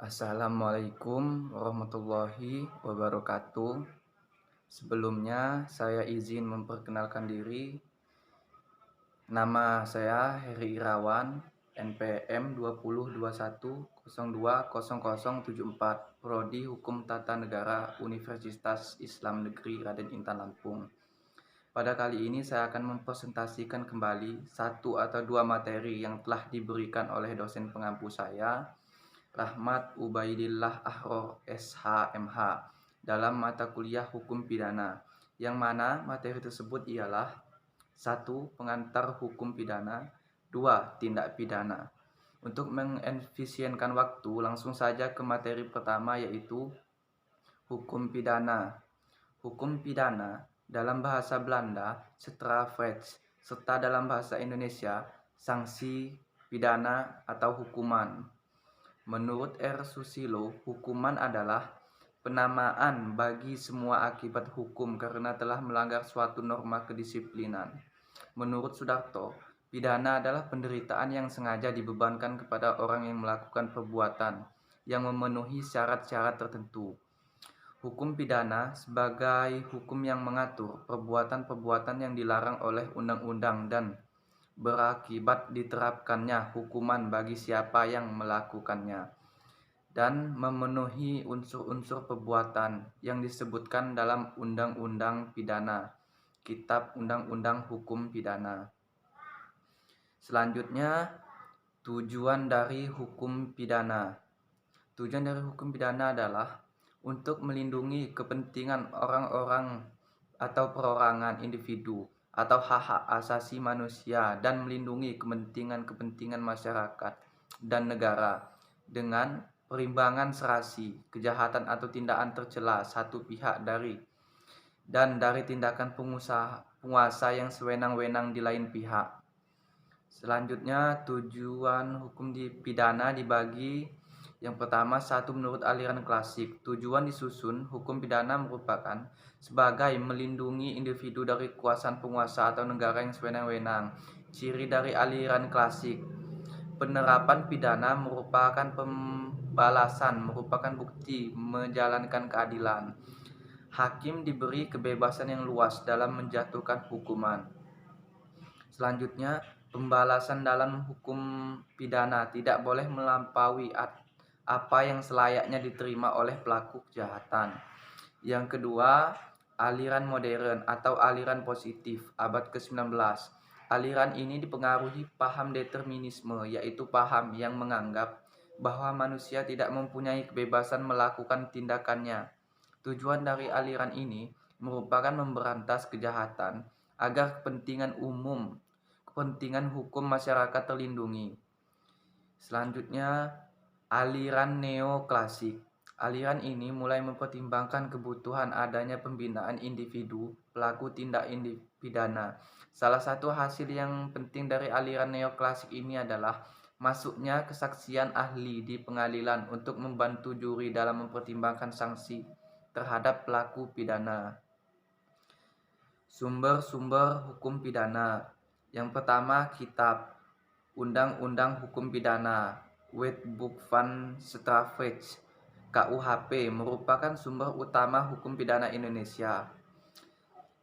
Assalamualaikum warahmatullahi wabarakatuh. Sebelumnya saya izin memperkenalkan diri. Nama saya Heri Irawan, NPM 2021020074, Prodi Hukum Tata Negara Universitas Islam Negeri Raden Intan Lampung. Pada kali ini saya akan mempresentasikan kembali satu atau dua materi yang telah diberikan oleh dosen pengampu saya, Rahmat Ubaidillah Ahror SH.MH, dalam mata kuliah Hukum Pidana, yang mana materi tersebut ialah 1. Pengantar hukum pidana, 2. Tindak pidana. Untuk mengefisienkan waktu, langsung saja ke materi pertama, yaitu hukum pidana. Hukum pidana dalam bahasa Belanda strafrecht, serta dalam bahasa Indonesia sanksi pidana atau hukuman. Menurut R. Susilo, hukuman adalah penamaan bagi semua akibat hukum karena telah melanggar suatu norma kedisiplinan. Menurut Sudarto, pidana adalah penderitaan yang sengaja dibebankan kepada orang yang melakukan perbuatan yang memenuhi syarat-syarat tertentu. Hukum pidana sebagai hukum yang mengatur perbuatan-perbuatan yang dilarang oleh undang-undang dan berakibat diterapkannya hukuman bagi siapa yang melakukannya, dan memenuhi unsur-unsur perbuatan yang disebutkan dalam Undang-Undang Pidana, Kitab Undang-Undang Hukum Pidana. Selanjutnya, tujuan dari hukum pidana. Tujuan dari hukum pidana adalah untuk melindungi kepentingan orang-orang atau perorangan individu atau hak-hak asasi manusia dan melindungi kepentingan-kepentingan masyarakat dan negara dengan perimbangan serasi kejahatan atau tindakan tercela satu pihak dari tindakan penguasa yang sewenang-wenang di lain pihak. Selanjutnya, tujuan hukum pidana dibagi. Yang pertama, 1. Menurut aliran klasik, tujuan disusun hukum pidana merupakan sebagai melindungi individu dari kekuasaan penguasa atau negara yang sewenang-wenang. Ciri dari aliran klasik: penerapan pidana merupakan pembalasan, merupakan bukti menjalankan keadilan. Hakim diberi kebebasan yang luas dalam menjatuhkan hukuman. Selanjutnya, pembalasan dalam hukum pidana tidak boleh melampaui apa yang selayaknya diterima oleh pelaku kejahatan. Yang kedua, aliran modern atau aliran positif abad ke-19. Aliran ini dipengaruhi paham determinisme, yaitu paham yang menganggap bahwa manusia tidak mempunyai kebebasan melakukan tindakannya. Tujuan dari aliran ini merupakan memberantas kejahatan agar kepentingan umum, kepentingan hukum masyarakat terlindungi. Selanjutnya, aliran neoklasik. Aliran ini mulai mempertimbangkan kebutuhan adanya pembinaan individu pelaku tindak pidana. Salah satu hasil yang penting dari aliran neoklasik ini adalah masuknya kesaksian ahli di pengadilan untuk membantu juri dalam mempertimbangkan sanksi terhadap pelaku pidana. Sumber-sumber hukum pidana. Yang pertama, kitab Undang-Undang Hukum Pidana, Wetboek van Strafrecht, KUHP, merupakan sumber utama hukum pidana Indonesia.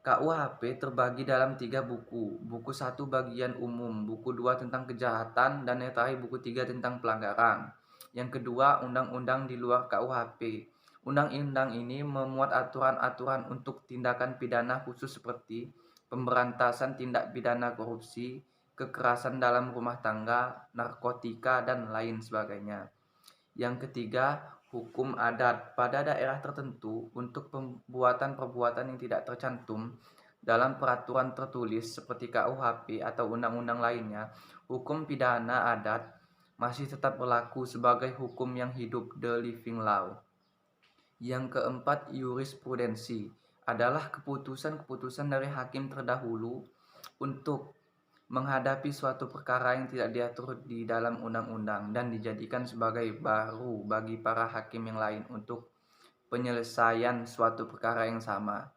KUHP terbagi dalam 3 buku. Buku 1 bagian umum, buku 2 tentang kejahatan, dan yang terakhir buku 3 tentang pelanggaran. Yang kedua, undang-undang di luar KUHP. Undang-undang ini memuat aturan-aturan untuk tindakan pidana khusus seperti pemberantasan tindak pidana korupsi, kekerasan dalam rumah tangga, narkotika, dan lain sebagainya. Yang ketiga, hukum adat pada daerah tertentu untuk perbuatan-perbuatan yang tidak tercantum dalam peraturan tertulis seperti KUHP atau undang-undang lainnya. Hukum pidana adat masih tetap berlaku sebagai hukum yang hidup, the living law. Yang keempat, jurisprudensi adalah keputusan-keputusan dari hakim terdahulu untuk menghadapi suatu perkara yang tidak diatur di dalam undang-undang dan dijadikan sebagai baru bagi para hakim yang lain untuk penyelesaian suatu perkara yang sama.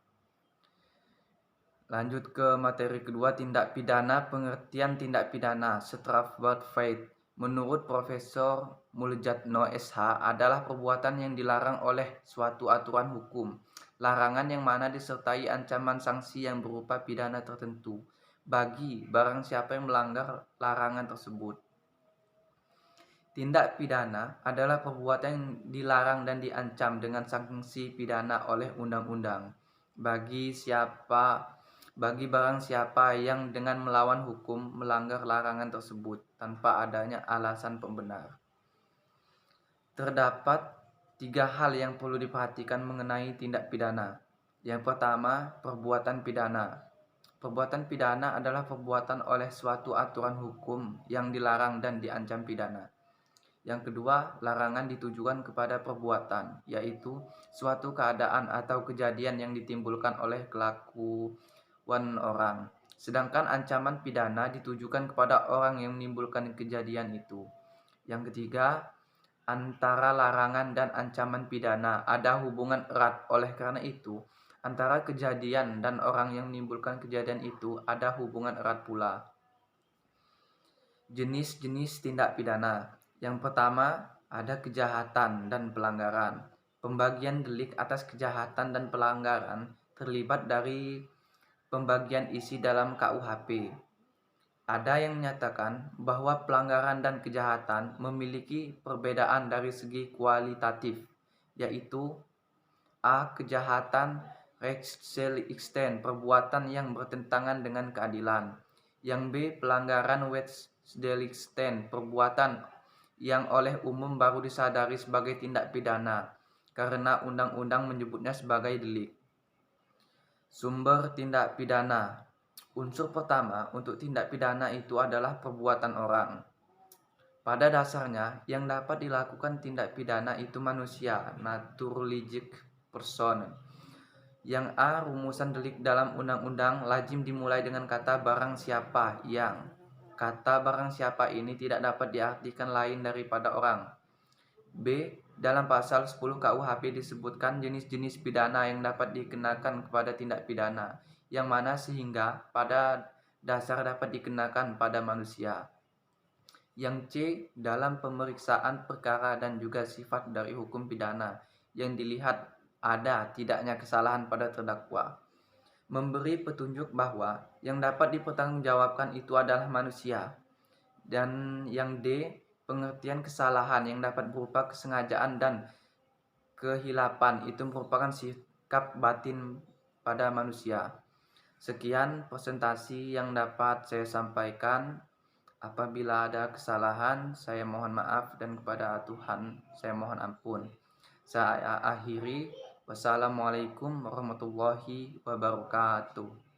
Lanjut ke materi kedua, tindak pidana. Pengertian tindak pidana, Strafrecht. menurut Profesor Muljatno SH adalah perbuatan yang dilarang oleh suatu aturan hukum. Larangan yang mana disertai ancaman sanksi yang berupa pidana tertentu bagi barang siapa yang melanggar larangan tersebut. Tindak pidana adalah perbuatan yang dilarang dan diancam dengan sanksi pidana oleh undang-undang bagi barang siapa yang dengan melawan hukum melanggar larangan tersebut tanpa adanya alasan pembenar. Terdapat 3 hal yang perlu diperhatikan mengenai tindak pidana. Yang pertama, perbuatan pidana. Perbuatan pidana adalah perbuatan oleh suatu aturan hukum yang dilarang dan diancam pidana. Yang kedua, larangan ditujukan kepada perbuatan, yaitu suatu keadaan atau kejadian yang ditimbulkan oleh kelakuan orang. Sedangkan ancaman pidana ditujukan kepada orang yang menimbulkan kejadian itu. Yang ketiga, antara larangan dan ancaman pidana ada hubungan erat. Oleh karena itu, antara kejadian dan orang yang menimbulkan kejadian itu ada hubungan erat pula. Jenis-jenis tindak pidana. Yang pertama, ada kejahatan dan pelanggaran. Pembagian delik atas kejahatan dan pelanggaran terlibat dari pembagian isi dalam KUHP. Ada yang menyatakan bahwa pelanggaran dan kejahatan memiliki perbedaan dari segi kualitatif, yaitu A. Kejahatan Rechtsextent, perbuatan yang bertentangan dengan keadilan. Yang B. Pelanggaran Rechtsextent, perbuatan yang oleh umum baru disadari sebagai tindak pidana karena undang-undang menyebutnya sebagai delik. Sumber tindak pidana. Unsur pertama untuk tindak pidana itu adalah perbuatan orang. Pada dasarnya, yang dapat dilakukan tindak pidana itu manusia, naturalistic person. Yang A. Rumusan delik dalam undang-undang lazim dimulai dengan kata barang siapa yang. Kata barang siapa ini tidak dapat diartikan lain daripada orang. B. Dalam pasal 10 KUHP disebutkan jenis-jenis pidana yang dapat dikenakan kepada tindak pidana, yang mana sehingga pada dasar dapat dikenakan pada manusia. Yang C. Dalam pemeriksaan perkara dan juga sifat dari hukum pidana yang dilihat ada tidaknya kesalahan pada terdakwa, memberi petunjuk bahwa yang dapat dipertanggungjawabkan itu adalah manusia. Dan yang D. Pengertian kesalahan yang dapat berupa kesengajaan dan kehilapan itu merupakan sikap batin pada manusia. Sekian presentasi yang dapat saya sampaikan. Apabila ada kesalahan, saya mohon maaf dan kepada Tuhan saya mohon ampun. Saya akhiri. Wassalamualaikum warahmatullahi wabarakatuh.